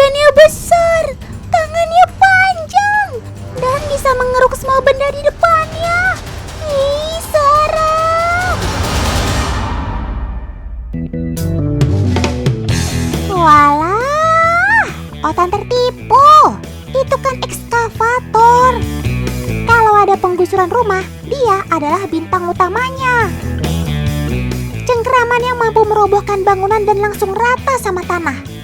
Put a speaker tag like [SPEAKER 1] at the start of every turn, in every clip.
[SPEAKER 1] Badannya besar, tangannya panjang, dan bisa mengeruk semua benda di depannya. Ih, serem. Walah, Otan tertipu. Itu kan ekskavator. Kalau ada penggusuran rumah, dia adalah bintang utamanya. Cengkeraman yang mampu merobohkan bangunan dan langsung rata sama tanah.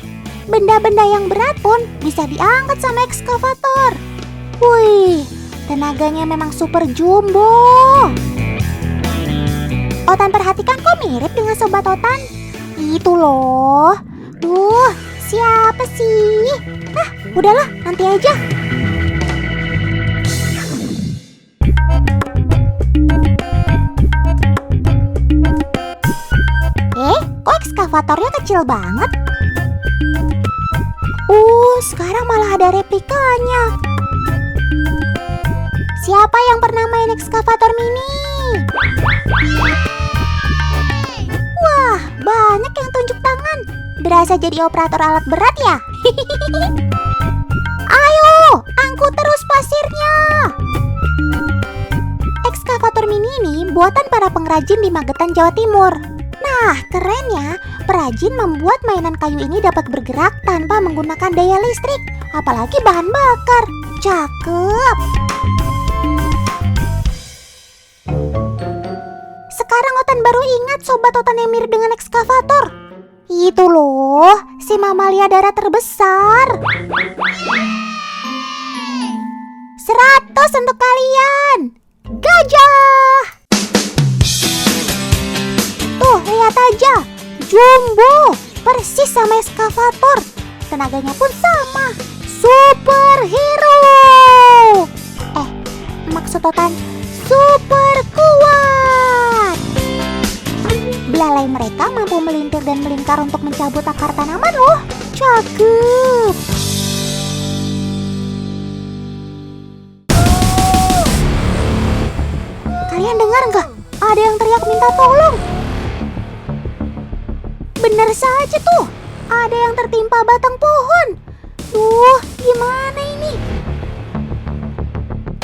[SPEAKER 1] Benda-benda yang berat pun bisa diangkat sama ekskavator. Wih, tenaganya memang super jumbo. Otan perhatikan kok mirip dengan sobat Otan. Itu loh. Duh, siapa sih? Ah, udahlah, nanti aja. Kok ekskavatornya kecil banget? Sekarang malah ada replikanya. Siapa yang pernah main ekskavator mini? Wah, banyak yang tunjuk tangan. Berasa jadi operator alat berat ya? Ayo, angkut terus pasirnya. Ekskavator mini ini buatan para pengrajin di Magetan, Jawa Timur. Nah, keren ya, perajin membuat mainan kayu ini dapat bergerak tanpa menggunakan daya listrik, apalagi bahan bakar. Cakep. Sekarang Otan baru ingat sobat Otan yang mirip dengan ekskavator. Itu loh, si mamalia darat terbesar. 100 untuk kalian. Gajah. Tuh, lihat aja. Jumbo, persis sama ekskavator. Tenaganya pun sama. Superhero. Maksud Otan, super kuat. Belalai mereka mampu melintir dan melingkar untuk mencabut akar tanaman loh. Cakep. Kalian dengar nggak? Ada yang teriak minta tolong. Benar saja tuh, ada yang tertimpa batang pohon. Duh, gimana ini?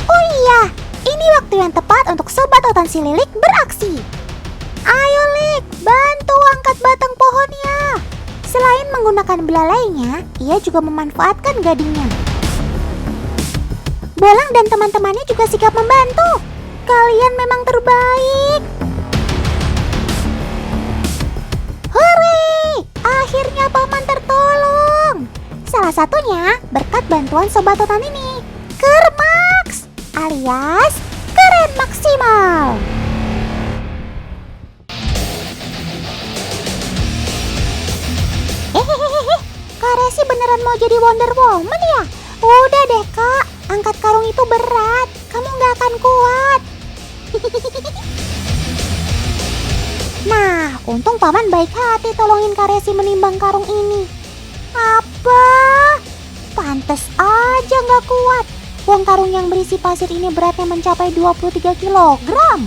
[SPEAKER 1] Oh iya, ini waktu yang tepat untuk sobat Otan si Lilik beraksi. Ayo Lik, bantu angkat batang pohonnya. Selain menggunakan belalainya, ia juga memanfaatkan gadingnya. Bolang dan teman-temannya juga sigap membantu. Kalian memang terbaik. Hore! Akhirnya paman tertolong. Salah satunya berkat bantuan sobat Otan ini, Kermax alias keren maksimal. Hehehe, Kak Resi beneran mau jadi Wonder Woman ya? Udah deh Kak, angkat karung itu berat, kamu gak akan kuat. Nah, untung paman baik hati tolongin Kak Resi menimbang karung ini. Apa? Pantes aja gak kuat. Wong karung yang berisi pasir ini beratnya mencapai 23 kilogram.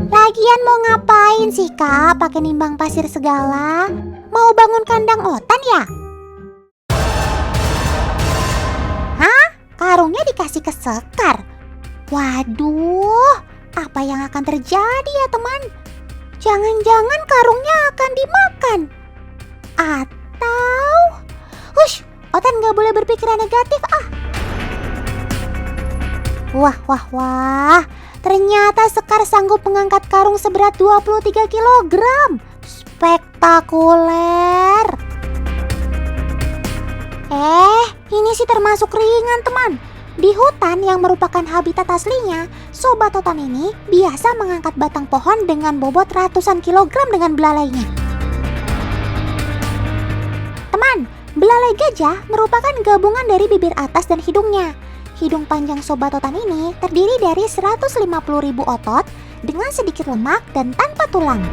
[SPEAKER 1] Lagian mau ngapain sih Kak pakai nimbang pasir segala? Mau bangun kandang Otan ya? Hah? Karungnya dikasih ke Sekar? Waduh, apa yang akan terjadi ya teman? Jangan-jangan karungnya akan dimakan? Atau... Hush, Otan gak boleh berpikiran negatif ah. Wah. Ternyata Sekar sanggup mengangkat karung seberat 23 kilogram. Spektakuler. Ini sih termasuk ringan teman. Di hutan yang merupakan habitat aslinya, sobat Otan ini biasa mengangkat batang pohon dengan bobot ratusan kilogram dengan belalainya. Teman, belalai gajah merupakan gabungan dari bibir atas dan hidungnya. Hidung panjang sobat Otan ini terdiri dari 150.000 otot dengan sedikit lemak dan tanpa tulang.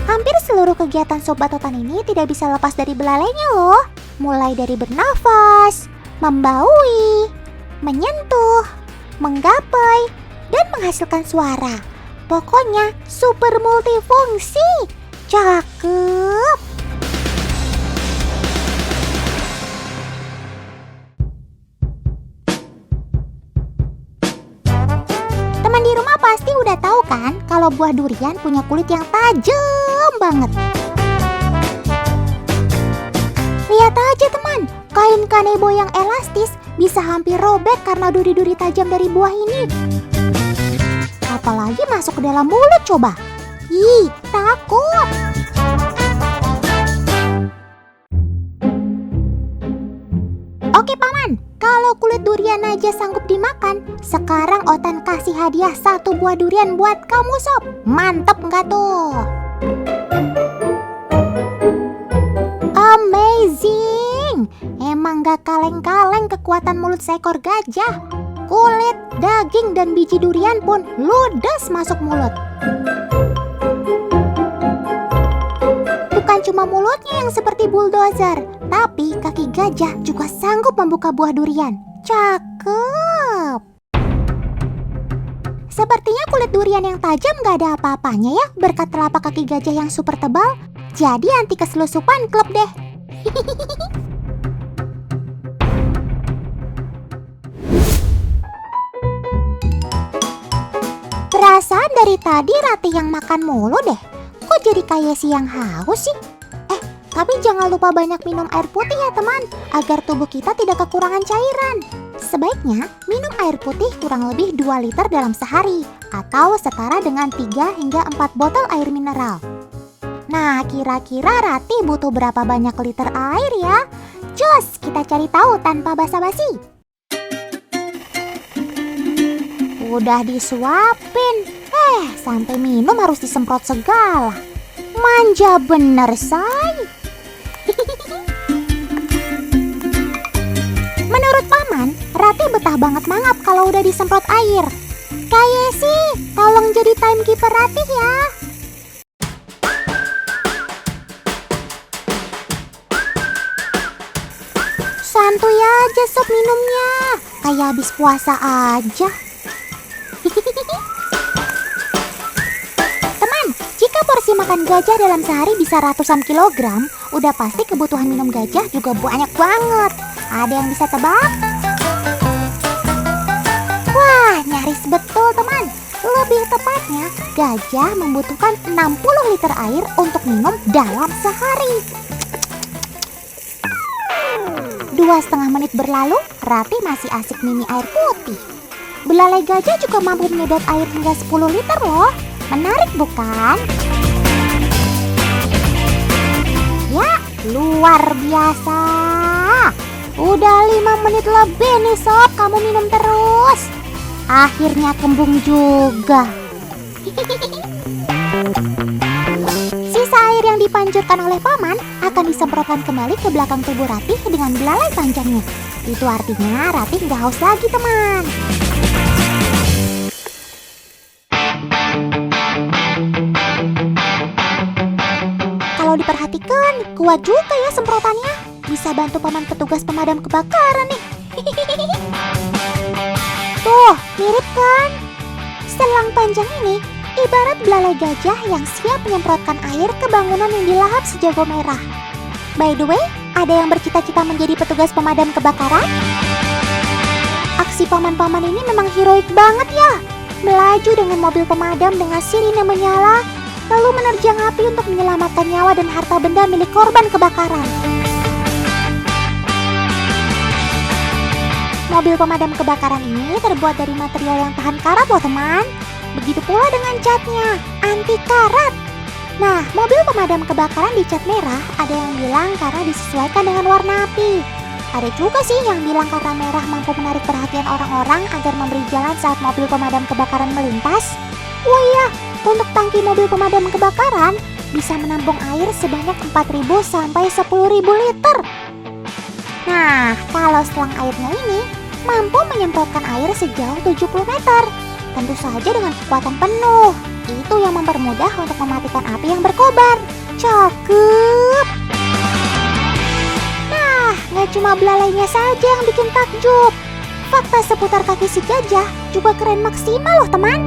[SPEAKER 1] Hampir seluruh kegiatan sobat Otan ini tidak bisa lepas dari belalainya loh. Mulai dari bernafas, membaui, menyentuh, menggapai, dan menghasilkan suara. Pokoknya super multifungsi. Cakep. Teman di rumah pasti udah tahu kan kalau buah durian punya kulit yang tajam banget. Lihat aja teman, kain kanebo yang elastis bisa hampir robek karena duri-duri tajam dari buah ini. Apalagi masuk ke dalam mulut coba. Ih, takut. Oke paman, kalau kulit durian aja sanggup dimakan, sekarang Otan kasih hadiah 1 buah durian buat kamu sob. Mantep nggak tuh? Amazing! Emang gak kaleng-kaleng kekuatan mulut seekor gajah. Kulit, daging, dan biji durian pun ludes masuk mulut. Bukan cuma mulutnya yang seperti bulldozer, tapi kaki gajah juga sanggup membuka buah durian. Cakep! Sepertinya kulit durian yang tajam gak ada apa-apanya ya berkat telapak kaki gajah yang super tebal. Jadi anti keselusupan klub deh. Perasaan dari tadi Ratih yang makan mulu deh. Kok jadi kayak si yang haus sih? Tapi jangan lupa banyak minum air putih ya teman, agar tubuh kita tidak kekurangan cairan. Sebaiknya minum air putih kurang lebih 2 liter dalam sehari, atau setara dengan 3 hingga 4 botol air mineral. Nah, kira-kira Ratih butuh berapa banyak liter air ya? Cus, kita cari tahu tanpa basa-basi. Udah disuapin, sampai minum harus disemprot segala. Manja bener, say. Menurut paman, Ratih betah banget mangap kalau udah disemprot air. Kayak sih, tolong jadi timekeeper Ratih ya. Santuy aja sob minumnya, kayak habis puasa aja. Teman, jika porsi makan gajah dalam sehari bisa ratusan kilogram, udah pasti kebutuhan minum gajah juga banyak banget. Ada yang bisa tebak? Wah, nyaris betul teman. Lebih tepatnya, gajah membutuhkan 60 liter air untuk minum dalam sehari. 2,5 menit berlalu, Ratih masih asik minum air putih. Belalai gajah juga mampu menyedot air hingga 10 liter loh. Menarik bukan? Ya, luar biasa. Udah 5 menit lebih nih sob, kamu minum terus. Akhirnya kembung juga. Sisa air yang dipanjurkan oleh paman akan disemprotkan kembali ke belakang tubuh Ratih dengan belalai panjangnya. Itu artinya Ratih nggak haus lagi teman. Kalau diperhatikan, kuat juga ya semprotannya. Bisa bantu paman petugas pemadam kebakaran nih. Tuh, mirip kan? Selang panjang ini ibarat belalai gajah yang siap menyemprotkan air ke bangunan yang dilahap sejago merah. By the way, ada yang bercita-cita menjadi petugas pemadam kebakaran? Aksi paman-paman ini memang heroik banget ya. Melaju dengan mobil pemadam dengan sirine menyala, lalu menerjang api untuk menyelamatkan nyawa dan harta benda milik korban kebakaran. Mobil pemadam kebakaran ini terbuat dari material yang tahan karat loh teman. Begitu pula dengan catnya, anti karat. Nah, mobil pemadam kebakaran dicat merah, ada yang bilang karena disesuaikan dengan warna api. Ada juga sih yang bilang karena merah mampu menarik perhatian orang-orang agar memberi jalan saat mobil pemadam kebakaran melintas. Oh iya, untuk tangki mobil pemadam kebakaran bisa menampung air sebanyak 4.000 sampai 10.000 liter. Nah, kalau selang airnya ini mampu menyemprotkan air sejauh 70 meter. Tentu saja dengan kekuatan penuh. Itu yang mempermudah untuk mematikan api yang berkobar. Cakep! Nah, gak cuma belalainya saja yang bikin takjub. Fakta seputar kaki si gajah juga keren maksimal loh teman.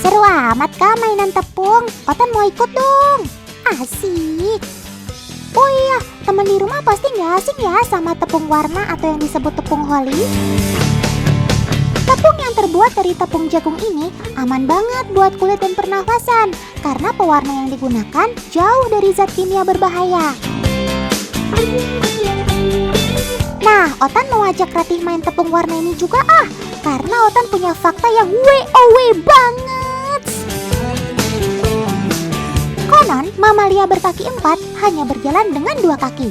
[SPEAKER 1] Seru amat Kak mainan tepung. Otan mau ikut dong. Asik. Oh iya, teman di rumah pasti nggak asing ya sama tepung warna atau yang disebut tepung holi. Tepung yang terbuat dari tepung jagung ini aman banget buat kulit dan pernafasan karena pewarna yang digunakan jauh dari zat kimia berbahaya. Nah, Otan mau ajak Ratih main tepung warna ini juga karena Otan punya fakta yang WOW banget. Konon, mamalia berkaki 4 hanya berjalan dengan 2 kaki.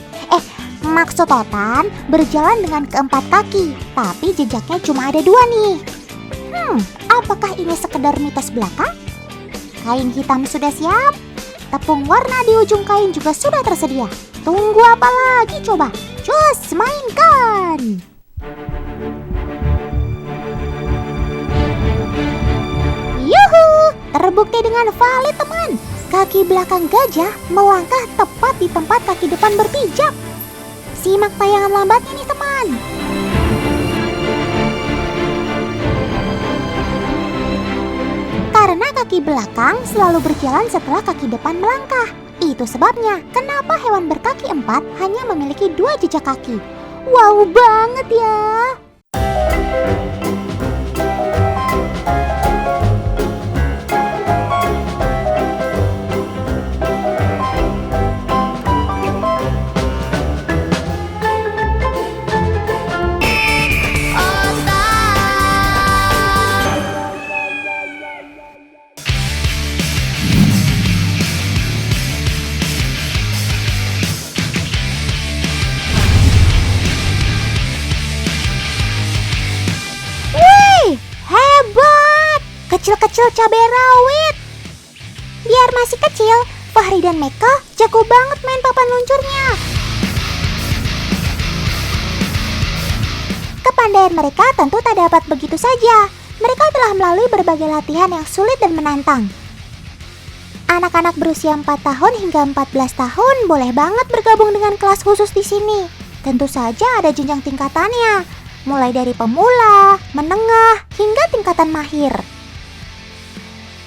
[SPEAKER 1] Maksud Otan berjalan dengan keempat kaki, tapi jejaknya cuma ada 2 nih. Apakah ini sekedar mitos belaka? Kain hitam sudah siap, tepung warna di ujung kain juga sudah tersedia. Tunggu apa lagi coba? Cus, mainkan! Yuhu, terbukti dengan valid teman. Kaki belakang gajah melangkah tepat di tempat kaki depan berpijak. Simak tayangan lambatnya nih teman. Karena kaki belakang selalu berjalan setelah kaki depan melangkah. Itu sebabnya kenapa hewan berkaki 4 hanya memiliki 2 jejak kaki. Wow banget ya. Kecil-kecil cabai rawit. Biar masih kecil, Fahri dan Meka jago banget main papan luncurnya. Kepandaian mereka tentu tak dapat begitu saja. Mereka telah melalui berbagai latihan yang sulit dan menantang. Anak-anak berusia 4 tahun hingga 14 tahun boleh banget bergabung dengan kelas khusus di sini. Tentu saja ada jenjang tingkatannya, mulai dari pemula, menengah, hingga tingkatan mahir.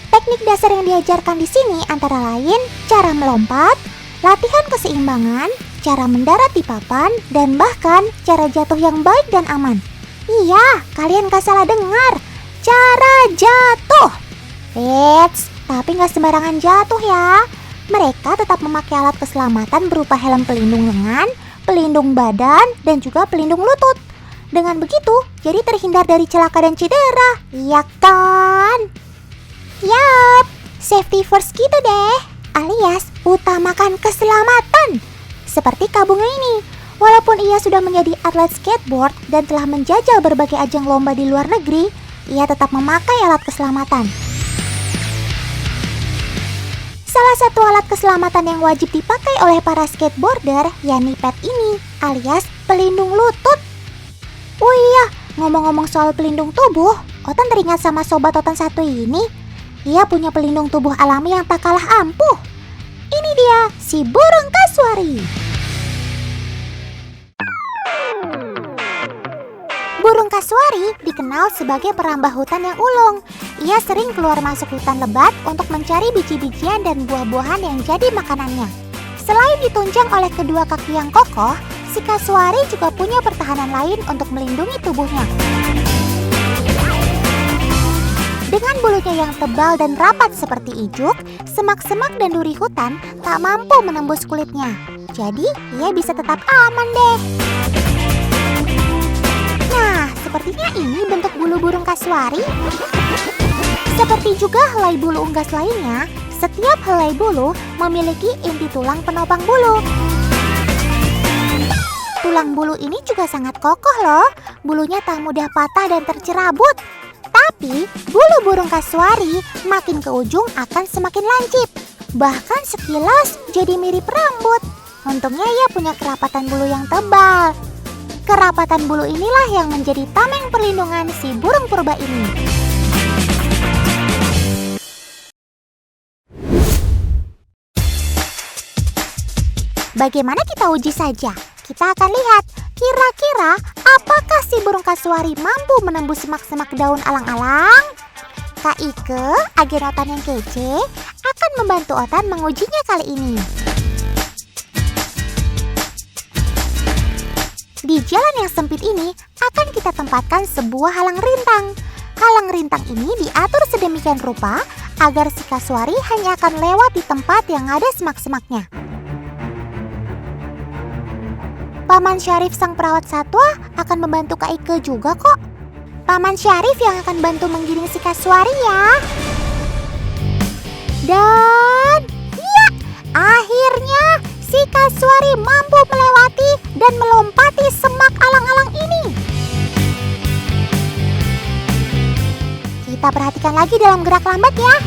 [SPEAKER 1] Teknik dasar yang diajarkan di sini antara lain cara melompat, latihan keseimbangan, cara mendarat di papan, dan bahkan cara jatuh yang baik dan aman. Iya, kalian gak salah dengar, cara jatuh. Eits, tapi gak sembarangan jatuh ya. Mereka tetap memakai alat keselamatan berupa helm pelindung lengan, pelindung badan, dan juga pelindung lutut. Dengan begitu, jadi terhindar dari celaka dan cedera, iya kan? Yap, safety first gitu deh, alias utamakan keselamatan. Seperti Kabunga ini, walaupun ia sudah menjadi atlet skateboard dan telah menjajal berbagai ajang lomba di luar negeri, ia tetap memakai alat keselamatan. Salah satu alat keselamatan yang wajib dipakai oleh para skateboarder yakni pad ini, alias pelindung lutut. Oh iya, ngomong-ngomong soal pelindung tubuh, Otan teringat sama sobat Otan satu ini. Ia punya pelindung tubuh alami yang tak kalah ampuh. Ini dia, si burung kasuari. Burung kasuari dikenal sebagai perambah hutan yang ulung. Ia sering keluar masuk hutan lebat untuk mencari biji-bijian dan buah-buahan yang jadi makanannya. Selain ditunjang oleh kedua kaki yang kokoh, si kasuari juga punya pertahanan lain untuk melindungi tubuhnya. Dengan bulunya yang tebal dan rapat seperti ijuk, semak-semak dan duri hutan tak mampu menembus kulitnya. Jadi, ia bisa tetap aman deh. Nah, sepertinya ini bentuk bulu burung kasuari. Seperti juga helai bulu unggas lainnya, setiap helai bulu memiliki inti tulang penopang bulu. Tulang bulu ini juga sangat kokoh loh. Bulunya tak mudah patah dan tercerabut. Tapi, bulu burung kasuari makin ke ujung akan semakin lancip. Bahkan sekilas jadi mirip rambut. Untungnya ia punya kerapatan bulu yang tebal. Kerapatan bulu inilah yang menjadi tameng perlindungan si burung purba ini. Bagaimana kita uji saja? Kita akan lihat kira-kira apakah si burung kasuari mampu menembus semak-semak daun alang-alang? Kak Ike, agen Otan yang kece, akan membantu Otan mengujinya kali ini. Di jalan yang sempit ini akan kita tempatkan sebuah halang rintang. Halang rintang ini diatur sedemikian rupa agar si kasuari hanya akan lewat di tempat yang ada semak-semaknya. Paman Syarif sang perawat satwa akan membantu Kak Ike juga kok. Paman Syarif yang akan bantu menggiring si kasuari ya. Dan ya, akhirnya si kasuari mampu melewati dan melompati semak alang-alang ini. Kita perhatikan lagi dalam gerak lambat ya.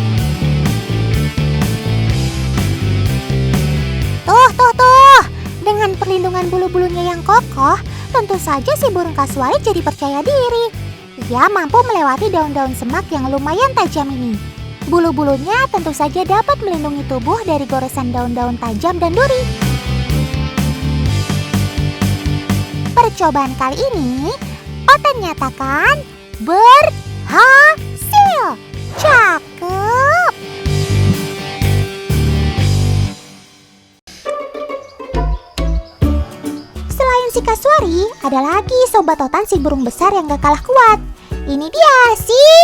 [SPEAKER 1] Tuh. Dengan perlindungan bulu-bulunya yang kokoh, tentu saja si burung kasuari jadi percaya diri. Ia mampu melewati daun-daun semak yang lumayan tajam ini. Bulu-bulunya tentu saja dapat melindungi tubuh dari goresan daun-daun tajam dan duri. Percobaan kali ini, Otan nyatakan berhasil. Cakep. Selain si kasuari, ada lagi sobat Otan si burung besar yang gak kalah kuat. Ini dia sih.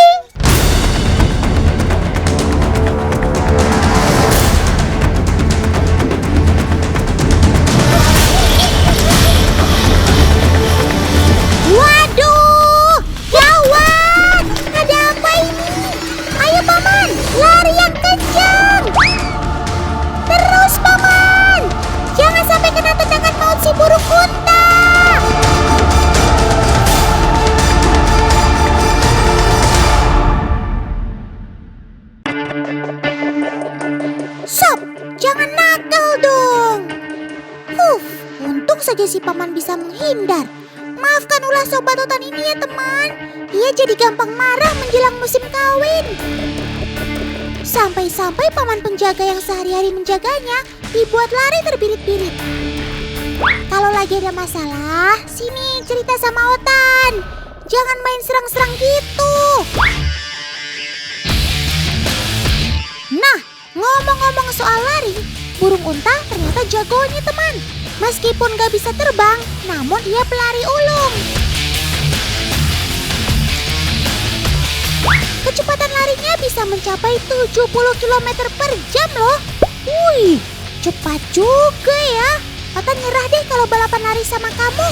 [SPEAKER 1] Waduh, gawat! Ada apa ini? Ayo paman, lari yang kencang! Terus paman, jangan sampai kena tendangan maut si burung unta! Sob, jangan nakal dong! Untung saja si paman bisa menghindar. Maafkan ulah sobat Otan ini ya teman. Ia jadi gampang marah menjelang musim kawin. Sampai-sampai paman penjaga yang sehari-hari menjaganya dibuat lari terbirit-birit. Kalau lagi ada masalah, sini cerita sama Otan. Jangan main serang-serang gitu. Nah, ngomong-ngomong soal lari, burung unta ternyata jagonya teman. Meskipun gak bisa terbang, namun ia pelari ulung. Kecepatan larinya bisa mencapai 70 km per jam loh. Wih, cepat juga ya. Otan nyerah deh kalau balapan lari sama kamu.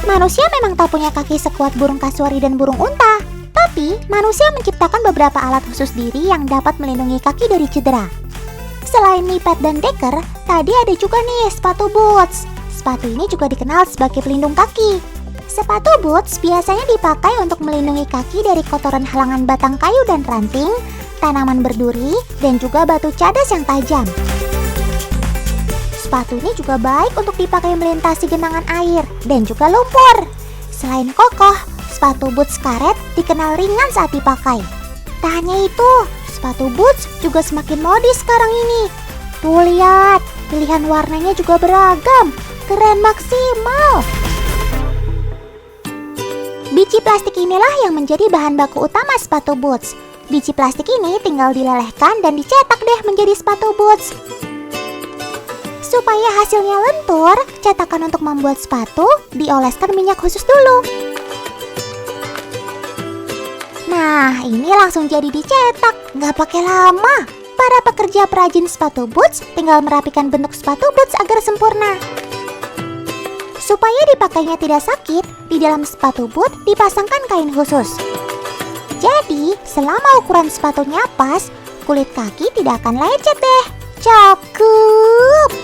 [SPEAKER 1] Manusia memang tak punya kaki sekuat burung kasuari dan burung unta. Tapi, manusia menciptakan beberapa alat khusus diri yang dapat melindungi kaki dari cedera. Selain knee pad dan deker, tadi ada juga nih sepatu boots. Sepatu ini juga dikenal sebagai pelindung kaki. Sepatu boots biasanya dipakai untuk melindungi kaki dari kotoran halangan batang kayu dan ranting, tanaman berduri, dan juga batu cadas yang tajam. Sepatu ini juga baik untuk dipakai melintasi genangan air dan juga lumpur. Selain kokoh, sepatu boots karet dikenal ringan saat dipakai. Tak hanya itu, sepatu boots juga semakin modis sekarang ini. Tuh lihat, pilihan warnanya juga beragam, keren maksimal. Biji plastik inilah yang menjadi bahan baku utama sepatu boots. Biji plastik ini tinggal dilelehkan dan dicetak deh menjadi sepatu boots. Supaya hasilnya lentur, cetakan untuk membuat sepatu dioleskan minyak khusus dulu. Nah, ini langsung jadi dicetak, nggak pakai lama. Para pekerja perajin sepatu boots tinggal merapikan bentuk sepatu boots agar sempurna. Supaya dipakainya tidak sakit, di dalam sepatu boot dipasangkan kain khusus. Jadi, selama ukuran sepatunya pas, kulit kaki tidak akan lecet deh. Cakep!